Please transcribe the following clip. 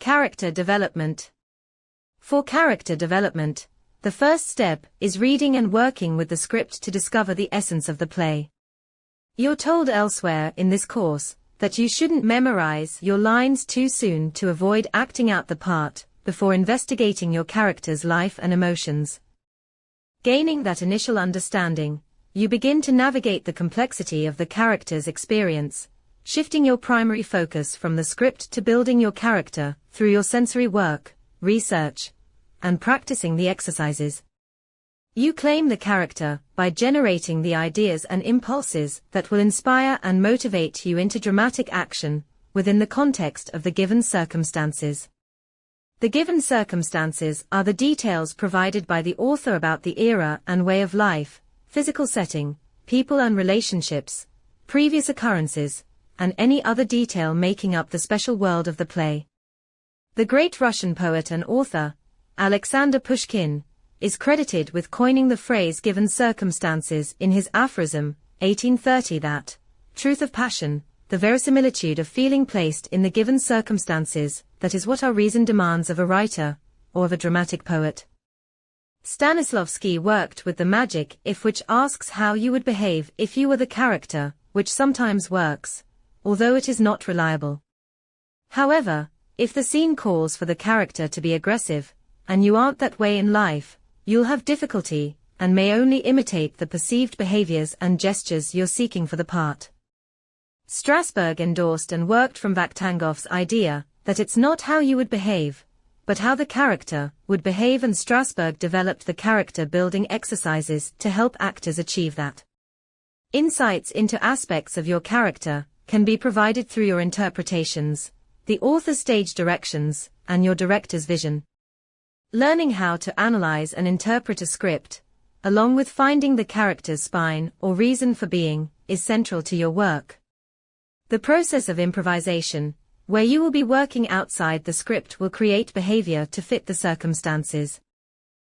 Character development. For character development, the first step is reading and working with the script to discover the essence of the play. You're told elsewhere in this course that you shouldn't memorize your lines too soon to avoid acting out the part before investigating your character's life and emotions. Gaining that initial understanding, you begin to navigate the complexity of the character's experience, shifting your primary focus from the script to building your character through your sensory work, research, and practicing the exercises. You claim the character by generating the ideas and impulses that will inspire and motivate you into dramatic action within the context of the given circumstances. The given circumstances are the details provided by the author about the era and way of life, physical setting, people and relationships, previous occurrences, and any other detail making up the special world of the play. The great Russian poet and author, Alexander Pushkin, is credited with coining the phrase given circumstances in his aphorism, 1830 that, truth of passion, the verisimilitude of feeling placed in the given circumstances, that is what our reason demands of a writer, or of a dramatic poet. Stanislavski worked with the magic if which asks how you would behave if you were the character, which sometimes works, although it is not reliable. However, if the scene calls for the character to be aggressive, and you aren't that way in life, you'll have difficulty, and may only imitate the perceived behaviors and gestures you're seeking for the part. Strasberg endorsed and worked from Vakhtangov's idea that it's not how you would behave, but how the character would behave, and Strasberg developed the character-building exercises to help actors achieve that. Insights into aspects of your character can be provided through your interpretations, the author's stage directions, and your director's vision. Learning how to analyze and interpret a script, along with finding the character's spine or reason for being, is central to your work. The process of improvisation, where you will be working outside the script, will create behavior to fit the circumstances.